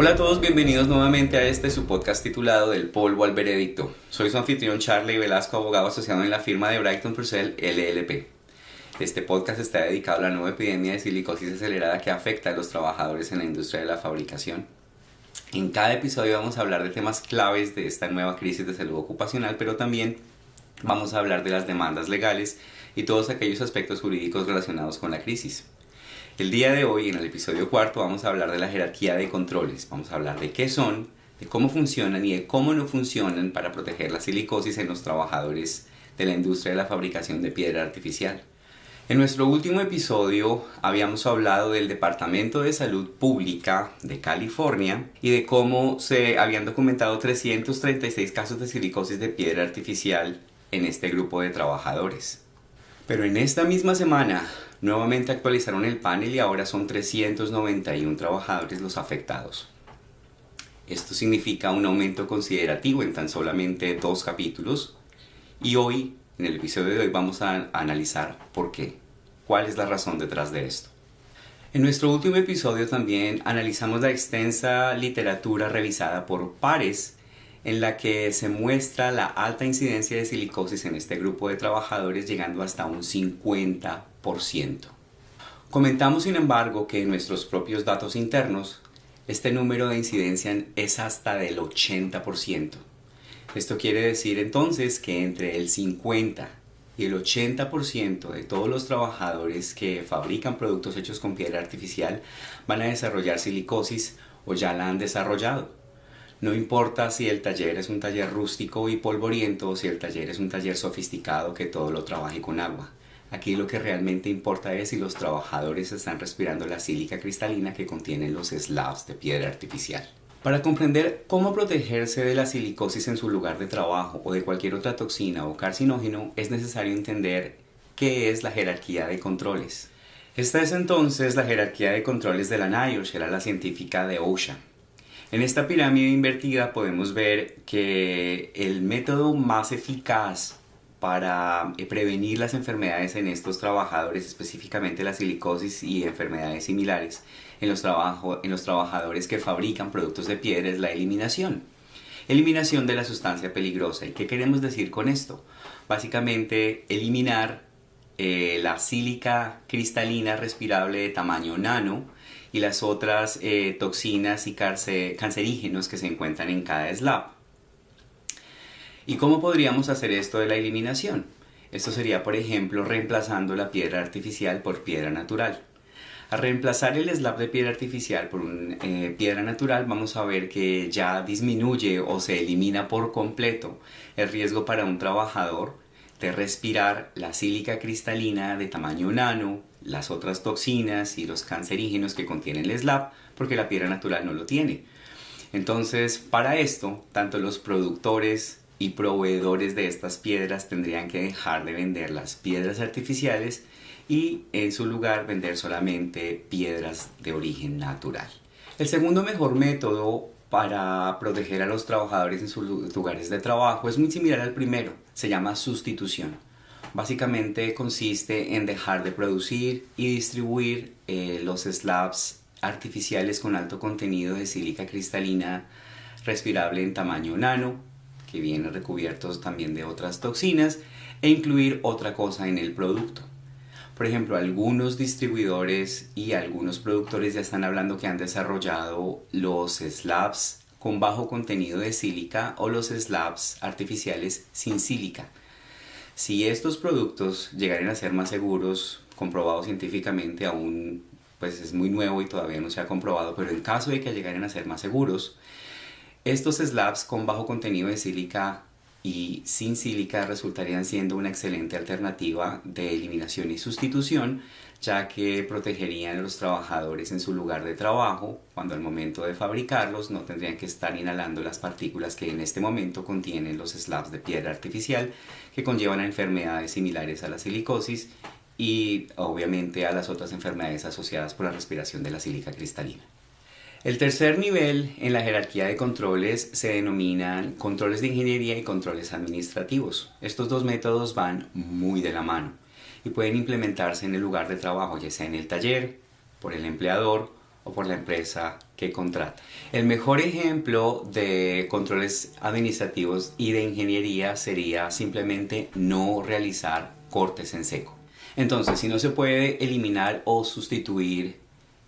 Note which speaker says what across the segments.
Speaker 1: Hola a todos, bienvenidos nuevamente a su podcast titulado Del polvo al veredicto. Soy su anfitrión Charlie Velasco, abogado asociado en la firma de Brighton Purcell LLP. Este podcast está dedicado a la nueva epidemia de silicosis acelerada que afecta a los trabajadores en la industria de la fabricación. En cada episodio vamos a hablar de temas claves de esta nueva crisis de salud ocupacional, pero también vamos a hablar de las demandas legales y todos aquellos aspectos jurídicos relacionados con la crisis. El día de hoy, en el episodio cuarto, vamos a hablar de la jerarquía de controles. Vamos a hablar de qué son, de cómo funcionan y de cómo no funcionan para proteger la silicosis en los trabajadores de la industria de la fabricación de piedra artificial. En nuestro último episodio habíamos hablado del Departamento de Salud Pública de California y de cómo se habían documentado 336 casos de silicosis de piedra artificial en este grupo de trabajadores. Pero en esta misma semana nuevamente actualizaron el panel y ahora son 391 trabajadores los afectados. Esto significa un aumento considerativo en tan solamente 2 capítulos y hoy, en el episodio de hoy, vamos a analizar por qué, cuál es la razón detrás de esto. En nuestro último episodio también analizamos la extensa literatura revisada por pares en la que se muestra la alta incidencia de silicosis en este grupo de trabajadores llegando hasta un 50%. Comentamos, sin embargo, que en nuestros propios datos internos este número de incidencia es hasta del 80%. Esto quiere decir entonces que entre el 50 y el 80% de todos los trabajadores que fabrican productos hechos con piedra artificial van a desarrollar silicosis o ya la han desarrollado. No importa si el taller es un taller rústico y polvoriento o si el taller es un taller sofisticado que todo lo trabaje con agua. Aquí lo que realmente importa es si los trabajadores están respirando la sílica cristalina que contienen los slabs de piedra artificial. Para comprender cómo protegerse de la silicosis en su lugar de trabajo o de cualquier otra toxina o carcinógeno, es necesario entender qué es la jerarquía de controles. Esta es entonces la jerarquía de controles de la NIOSH, era la científica de OSHA. En esta pirámide invertida podemos ver que el método más eficaz para prevenir las enfermedades en estos trabajadores, específicamente la silicosis y enfermedades similares en los trabajadores que fabrican productos de piedra, es la eliminación. Eliminación de la sustancia peligrosa. ¿Y qué queremos decir con esto? Básicamente eliminar la sílica cristalina respirable de tamaño nano y las otras toxinas y cancerígenos que se encuentran en cada slab. ¿Y cómo podríamos hacer esto de la eliminación? Esto sería, por ejemplo, reemplazando la piedra artificial por piedra natural. Al reemplazar el slab de piedra artificial por piedra natural, vamos a ver que ya disminuye o se elimina por completo el riesgo para un trabajador de respirar la sílica cristalina de tamaño nano, las otras toxinas y los cancerígenos que contiene el slab, porque la piedra natural no lo tiene. Entonces, para esto, tanto los productores y proveedores de estas piedras tendrían que dejar de vender las piedras artificiales y en su lugar vender solamente piedras de origen natural. El segundo mejor método para proteger a los trabajadores en sus lugares de trabajo es muy similar al primero, se llama sustitución. Básicamente consiste en dejar de producir y distribuir los slabs artificiales con alto contenido de sílica cristalina respirable en tamaño nano, que vienen recubiertos también de otras toxinas, e incluir otra cosa en el producto. Por ejemplo, algunos distribuidores y algunos productores ya están hablando que han desarrollado los slabs con bajo contenido de sílica o los slabs artificiales sin sílica. Si estos productos llegaran a ser más seguros, comprobados científicamente, aún pues es muy nuevo y todavía no se ha comprobado, pero en caso de que llegaran a ser más seguros, estos slabs con bajo contenido de sílica y sin sílica resultarían siendo una excelente alternativa de eliminación y sustitución, ya que protegerían a los trabajadores en su lugar de trabajo cuando al momento de fabricarlos no tendrían que estar inhalando las partículas que en este momento contienen los slabs de piedra artificial, que conllevan a enfermedades similares a la silicosis y obviamente a las otras enfermedades asociadas por la respiración de la sílica cristalina. El tercer nivel en la jerarquía de controles se denominan controles de ingeniería y controles administrativos. Estos dos métodos van muy de la mano y pueden implementarse en el lugar de trabajo, ya sea en el taller, por el empleador o por la empresa que contrata. El mejor ejemplo de controles administrativos y de ingeniería sería simplemente no realizar cortes en seco. Entonces, si no se puede eliminar o sustituir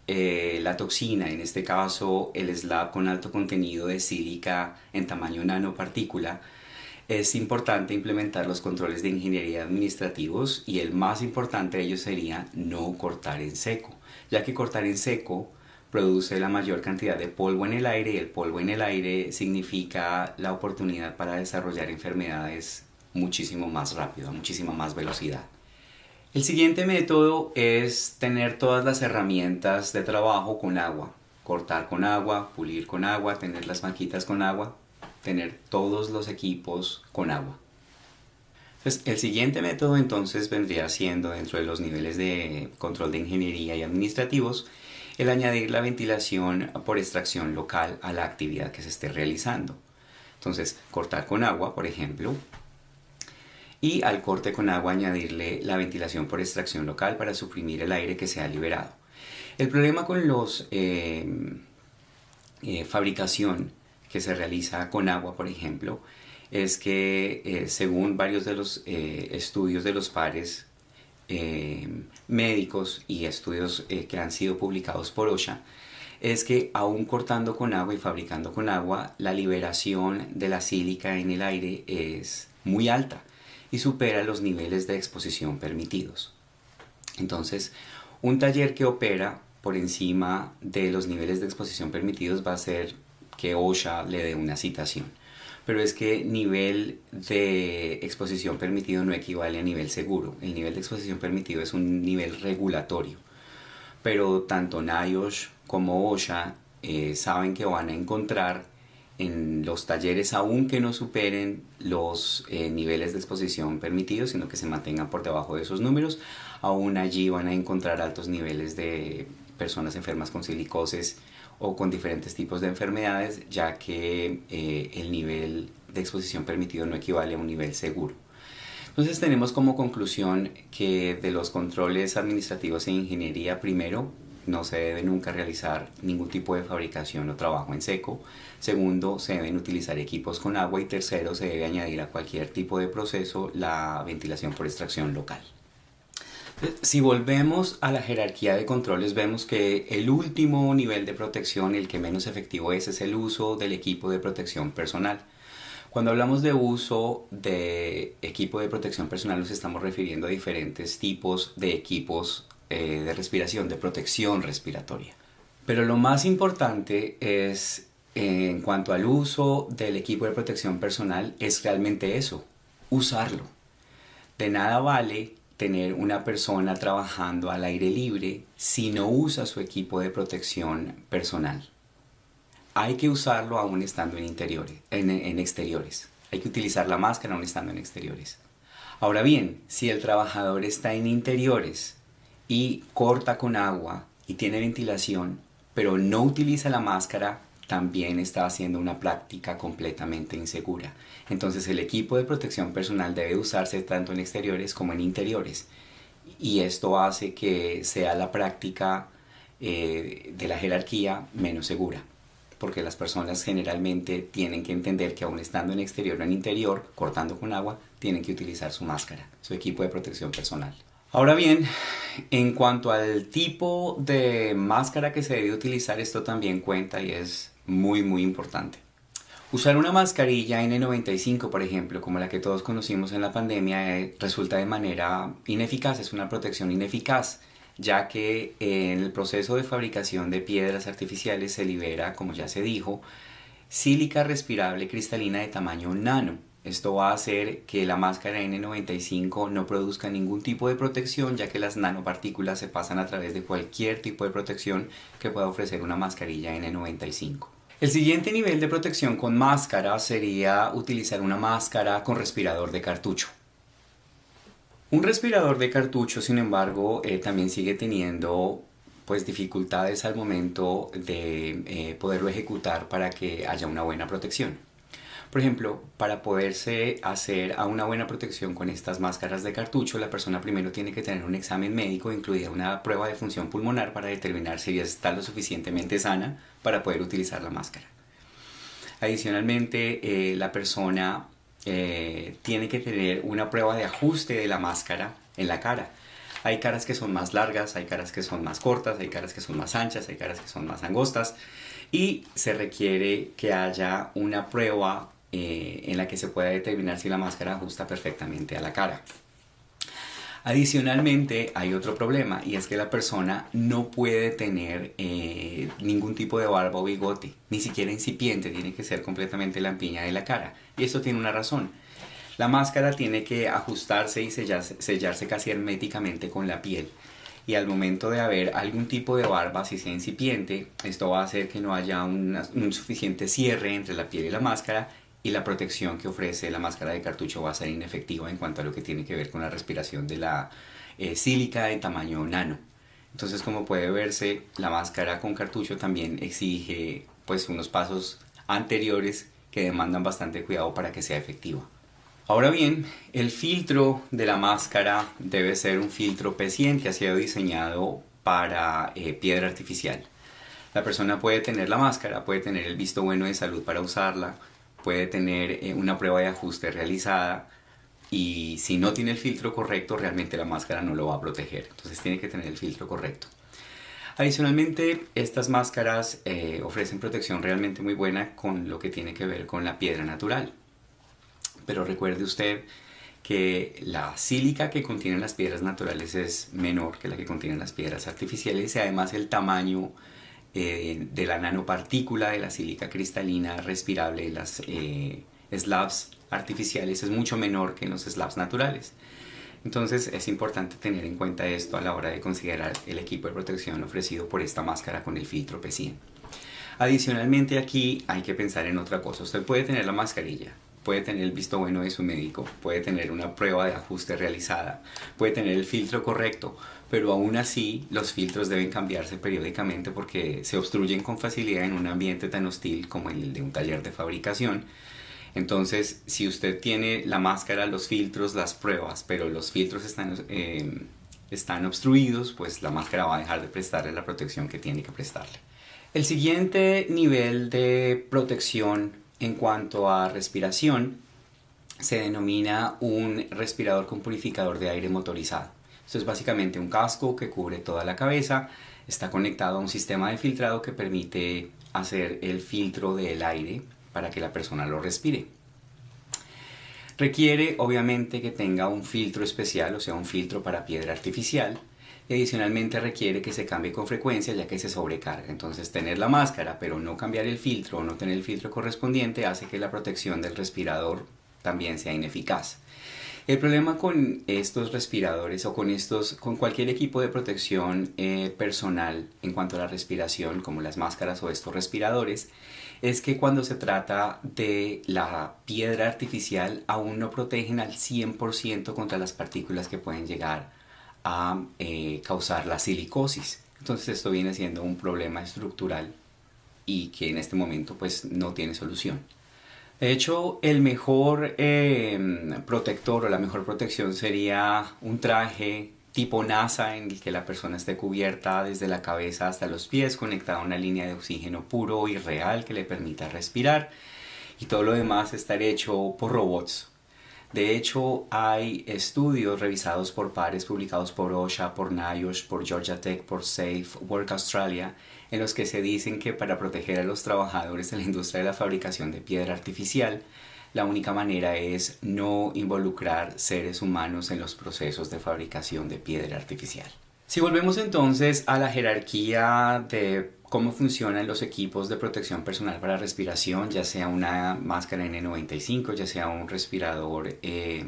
Speaker 1: la toxina, en este caso el slab con alto contenido de sílica en tamaño nanopartícula, es importante implementar los controles de ingeniería administrativos, y el más importante de ellos sería no cortar en seco, ya que cortar en seco produce la mayor cantidad de polvo en el aire, y el polvo en el aire significa la oportunidad para desarrollar enfermedades muchísimo más rápido, a muchísima más velocidad. El siguiente método es tener todas las herramientas de trabajo con agua. Cortar con agua, pulir con agua, tener las maquitas con agua, tener todos los equipos con agua. Entonces, el siguiente método entonces vendría siendo, dentro de los niveles de control de ingeniería y administrativos, el añadir la ventilación por extracción local a la actividad que se esté realizando. Entonces, cortar con agua, por ejemplo, y al corte con agua añadirle la ventilación por extracción local para suprimir el aire que se ha liberado. El problema con los fabricación que se realiza con agua, por ejemplo, es que según varios de los estudios de los pares médicos y estudios que han sido publicados por OSHA, es que aún cortando con agua y fabricando con agua, la liberación de la sílica en el aire es muy alta y supera los niveles de exposición permitidos. Entonces, un taller que opera por encima de los niveles de exposición permitidos va a hacer que OSHA le dé una citación. Pero es que nivel de exposición permitido no equivale a nivel seguro. El nivel de exposición permitido es un nivel regulatorio. Pero tanto NIOSH como OSHA saben que van a encontrar en los talleres, aún que no superen los niveles de exposición permitidos, sino que se mantengan por debajo de esos números, aún allí van a encontrar altos niveles de personas enfermas con silicosis o con diferentes tipos de enfermedades, ya que el nivel de exposición permitido no equivale a un nivel seguro. Entonces tenemos como conclusión que de los controles administrativos en ingeniería, primero, no se debe nunca realizar ningún tipo de fabricación o trabajo en seco. Segundo, se deben utilizar equipos con agua. Y tercero, se debe añadir a cualquier tipo de proceso la ventilación por extracción local. Si volvemos a la jerarquía de controles, vemos que el último nivel de protección, el que menos efectivo es el uso del equipo de protección personal. Cuando hablamos de uso de equipo de protección personal, nos estamos refiriendo a diferentes tipos de equipos de respiración, de protección respiratoria. Pero lo más importante es, en cuanto al uso del equipo de protección personal, es realmente eso, usarlo. De nada vale tener una persona trabajando al aire libre si no usa su equipo de protección personal. Hay que usarlo aún estando en exteriores. Hay que utilizar la máscara aún estando en exteriores. Ahora bien, si el trabajador está en interiores y corta con agua y tiene ventilación, pero no utiliza la máscara, también está haciendo una práctica completamente insegura. Entonces el equipo de protección personal debe usarse tanto en exteriores como en interiores. Y esto hace que sea la práctica de la jerarquía menos segura, porque las personas generalmente tienen que entender que aún estando en exterior o en interior, cortando con agua, tienen que utilizar su máscara, su equipo de protección personal. Ahora bien, en cuanto al tipo de máscara que se debe utilizar, esto también cuenta y es muy importante. Usar una mascarilla N95, por ejemplo, como la que todos conocimos en la pandemia, resulta de manera ineficaz, es una protección ineficaz, ya que en el proceso de fabricación de piedras artificiales se libera, como ya se dijo, sílica respirable cristalina de tamaño nano. Esto va a hacer que la máscara N95 no produzca ningún tipo de protección, ya que las nanopartículas se pasan a través de cualquier tipo de protección que pueda ofrecer una mascarilla N95. El siguiente nivel de protección con máscara sería utilizar una máscara con respirador de cartucho. Un respirador de cartucho, sin embargo, también sigue teniendo dificultades al momento de poderlo ejecutar para que haya una buena protección. Por ejemplo, para poderse hacer a una buena protección con estas máscaras de cartucho, la persona primero tiene que tener un examen médico, incluida una prueba de función pulmonar para determinar si está lo suficientemente sana para poder utilizar la máscara. Adicionalmente, la persona tiene que tener una prueba de ajuste de la máscara en la cara. Hay caras que son más largas, hay caras que son más cortas, hay caras que son más anchas, hay caras que son más angostas y se requiere que haya una prueba en la que se pueda determinar si la máscara ajusta perfectamente a la cara. Adicionalmente hay otro problema y es que la persona no puede tener ningún tipo de barba o bigote, ni siquiera incipiente, tiene que ser completamente lampiña de la cara. Y esto tiene una razón. La máscara tiene que ajustarse y sellarse casi herméticamente con la piel. Y al momento de haber algún tipo de barba, si sea incipiente, esto va a hacer que no haya un suficiente cierre entre la piel y la máscara y la protección que ofrece la máscara de cartucho va a ser inefectiva en cuanto a lo que tiene que ver con la respiración de la sílica de tamaño nano. Entonces, como puede verse, la máscara con cartucho también exige pues unos pasos anteriores que demandan bastante cuidado para que sea efectiva. Ahora bien, el filtro de la máscara debe ser un filtro P100 que ha sido diseñado para piedra artificial. La persona puede tener la máscara, puede tener el visto bueno de salud para usarla, puede tener una prueba de ajuste realizada y si no tiene el filtro correcto, realmente la máscara no lo va a proteger. Entonces tiene que tener el filtro correcto. Adicionalmente, estas máscaras ofrecen protección realmente muy buena con lo que tiene que ver con la piedra natural. Pero recuerde usted que la sílica que contienen las piedras naturales es menor que la que contienen las piedras artificiales y además el tamaño de la nanopartícula de la sílica cristalina respirable en las slabs artificiales es mucho menor que en los slabs naturales. Entonces es importante tener en cuenta esto a la hora de considerar el equipo de protección ofrecido por esta máscara con el filtro P100. Adicionalmente aquí hay que pensar en otra cosa. Usted puede tener la mascarilla, puede tener el visto bueno de su médico, puede tener una prueba de ajuste realizada, puede tener el filtro correcto, pero aún así los filtros deben cambiarse periódicamente porque se obstruyen con facilidad en un ambiente tan hostil como el de un taller de fabricación. Entonces, si usted tiene la máscara, los filtros, las pruebas, pero los filtros están obstruidos, pues la máscara va a dejar de prestarle la protección que tiene que prestarle. El siguiente nivel de protección en cuanto a respiración se denomina un respirador con purificador de aire motorizado. Esto es básicamente un casco que cubre toda la cabeza, está conectado a un sistema de filtrado que permite hacer el filtro del aire para que la persona lo respire. Requiere obviamente que tenga un filtro especial, o sea un filtro para piedra artificial, y adicionalmente requiere que se cambie con frecuencia ya que se sobrecarga. Entonces tener la máscara pero no cambiar el filtro o no tener el filtro correspondiente hace que la protección del respirador también sea ineficaz. El problema con estos respiradores o con cualquier equipo de protección personal en cuanto a la respiración, como las máscaras o estos respiradores, es que cuando se trata de la piedra artificial aún no protegen al 100% contra las partículas que pueden llegar a causar la silicosis. Entonces esto viene siendo un problema estructural y que en este momento pues no tiene solución. De hecho, el mejor protector o la mejor protección sería un traje tipo NASA en el que la persona esté cubierta desde la cabeza hasta los pies, conectada a una línea de oxígeno puro y real que le permita respirar, y todo lo demás estar hecho por robots. De hecho, hay estudios revisados por pares publicados por OSHA, por NIOSH, por Georgia Tech, por Safe Work Australia, en los que se dicen que para proteger a los trabajadores de la industria de la fabricación de piedra artificial, la única manera es no involucrar seres humanos en los procesos de fabricación de piedra artificial. Si volvemos entonces a la jerarquía de cómo funcionan los equipos de protección personal para respiración, ya sea una máscara N95, ya sea un respirador,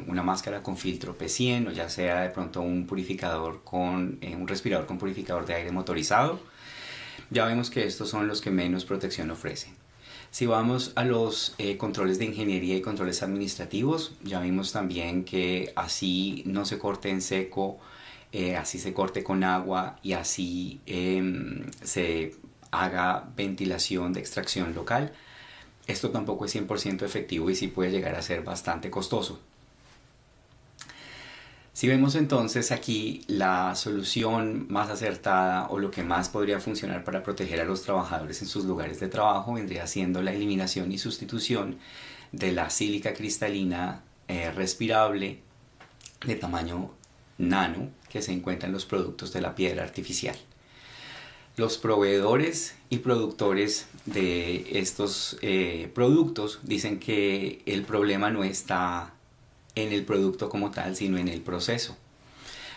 Speaker 1: una máscara con filtro P100 o ya sea de pronto un respirador con purificador de aire motorizado, ya vemos que estos son los que menos protección ofrecen. Si vamos a los controles de ingeniería y controles administrativos, ya vimos también que así no se corte en seco, así se corte con agua y así se haga ventilación de extracción local. esto tampoco es 100% efectivo y sí puede llegar a ser bastante costoso. Si vemos entonces aquí la solución más acertada o lo que más podría funcionar para proteger a los trabajadores en sus lugares de trabajo vendría siendo la eliminación y sustitución de la sílica cristalina respirable de tamaño nano que se encuentra en los productos de la piedra artificial. Los proveedores y productores de estos productos dicen que el problema no está en el producto como tal, sino en el proceso.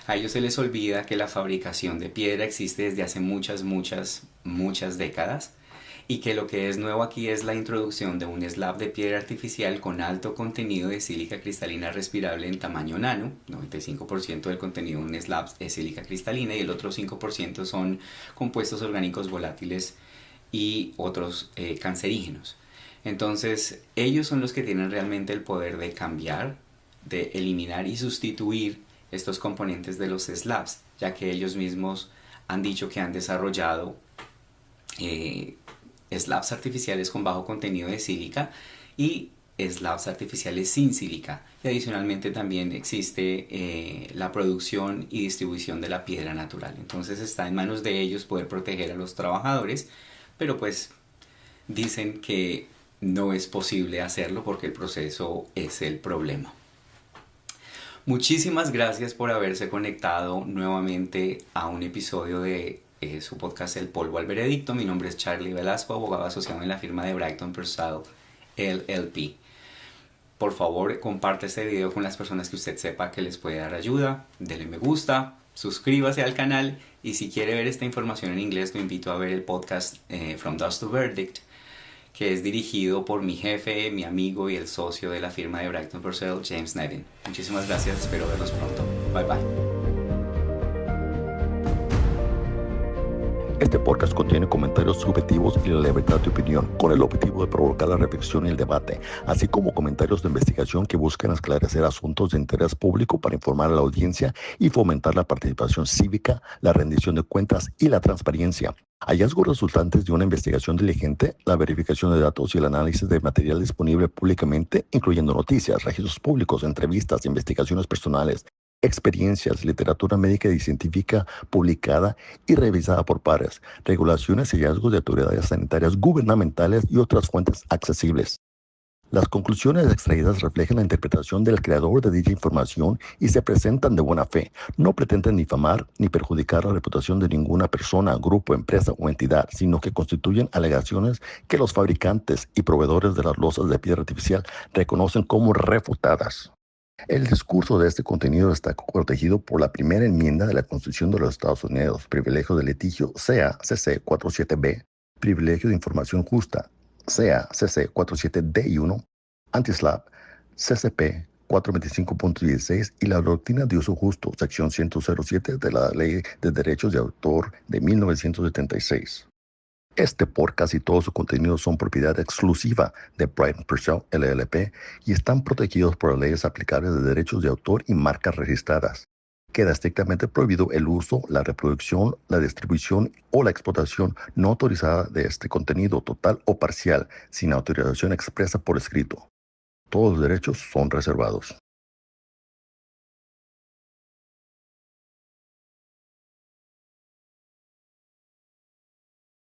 Speaker 1: A ellos se les olvida que la fabricación de piedra existe desde hace muchas décadas y que lo que es nuevo aquí es la introducción de un slab de piedra artificial con alto contenido de sílica cristalina respirable en tamaño nano. 95% del contenido de un slab es sílica cristalina y el otro 5% son compuestos orgánicos volátiles y otros cancerígenos. Entonces, ellos son los que tienen realmente el poder de cambiar, de eliminar y sustituir estos componentes de los slabs, ya que ellos mismos han dicho que han desarrollado slabs artificiales con bajo contenido de sílica y slabs artificiales sin sílica. Y adicionalmente también existe la producción y distribución de la piedra natural. Entonces está en manos de ellos poder proteger a los trabajadores, pero pues dicen que no es posible hacerlo porque el proceso es el problema. Muchísimas gracias por haberse conectado nuevamente a un episodio de su podcast El Polvo al Veredicto. Mi nombre es Charlie Velasco, abogado asociado en la firma de Brighton Purcell LLP. Por favor, comparte este video con las personas que usted sepa que les puede dar ayuda. Dele me gusta, suscríbase al canal y si quiere ver esta información en inglés, lo invito a ver el podcast From Dust to Verdict, que es dirigido por mi jefe, mi amigo y el socio de la firma de Brighton Purcell, James Nevin. Muchísimas gracias, espero verlos pronto. Bye bye.
Speaker 2: Este podcast contiene comentarios subjetivos y la libertad de opinión, con el objetivo de provocar la reflexión y el debate, así como comentarios de investigación que buscan esclarecer asuntos de interés público para informar a la audiencia y fomentar la participación cívica, la rendición de cuentas y la transparencia. Hallazgos resultantes de una investigación diligente, la verificación de datos y el análisis de material disponible públicamente, incluyendo noticias, registros públicos, entrevistas, investigaciones personales, experiencias, literatura médica y científica publicada y revisada por pares, regulaciones y hallazgos de autoridades sanitarias gubernamentales y otras fuentes accesibles. Las conclusiones extraídas reflejan la interpretación del creador de dicha información y se presentan de buena fe. No pretenden difamar ni perjudicar la reputación de ninguna persona, grupo, empresa o entidad, sino que constituyen alegaciones que los fabricantes y proveedores de las losas de piedra artificial reconocen como refutadas. El discurso de este contenido está protegido por la primera enmienda de la Constitución de los Estados Unidos, privilegio de litigio, sea CC 47B, privilegio de información justa, sea CC 47D1, anti-SLAPP, CCP 425.16 y la doctrina de uso justo, sección 107 de la Ley de Derechos de Autor de 1976. Este podcast y todo su contenido son propiedad exclusiva de Brighton Purcell LLP y están protegidos por las leyes aplicables de derechos de autor y marcas registradas. Queda estrictamente prohibido el uso, la reproducción, la distribución o la explotación no autorizada de este contenido total o parcial, sin autorización expresa por escrito. Todos los derechos son reservados.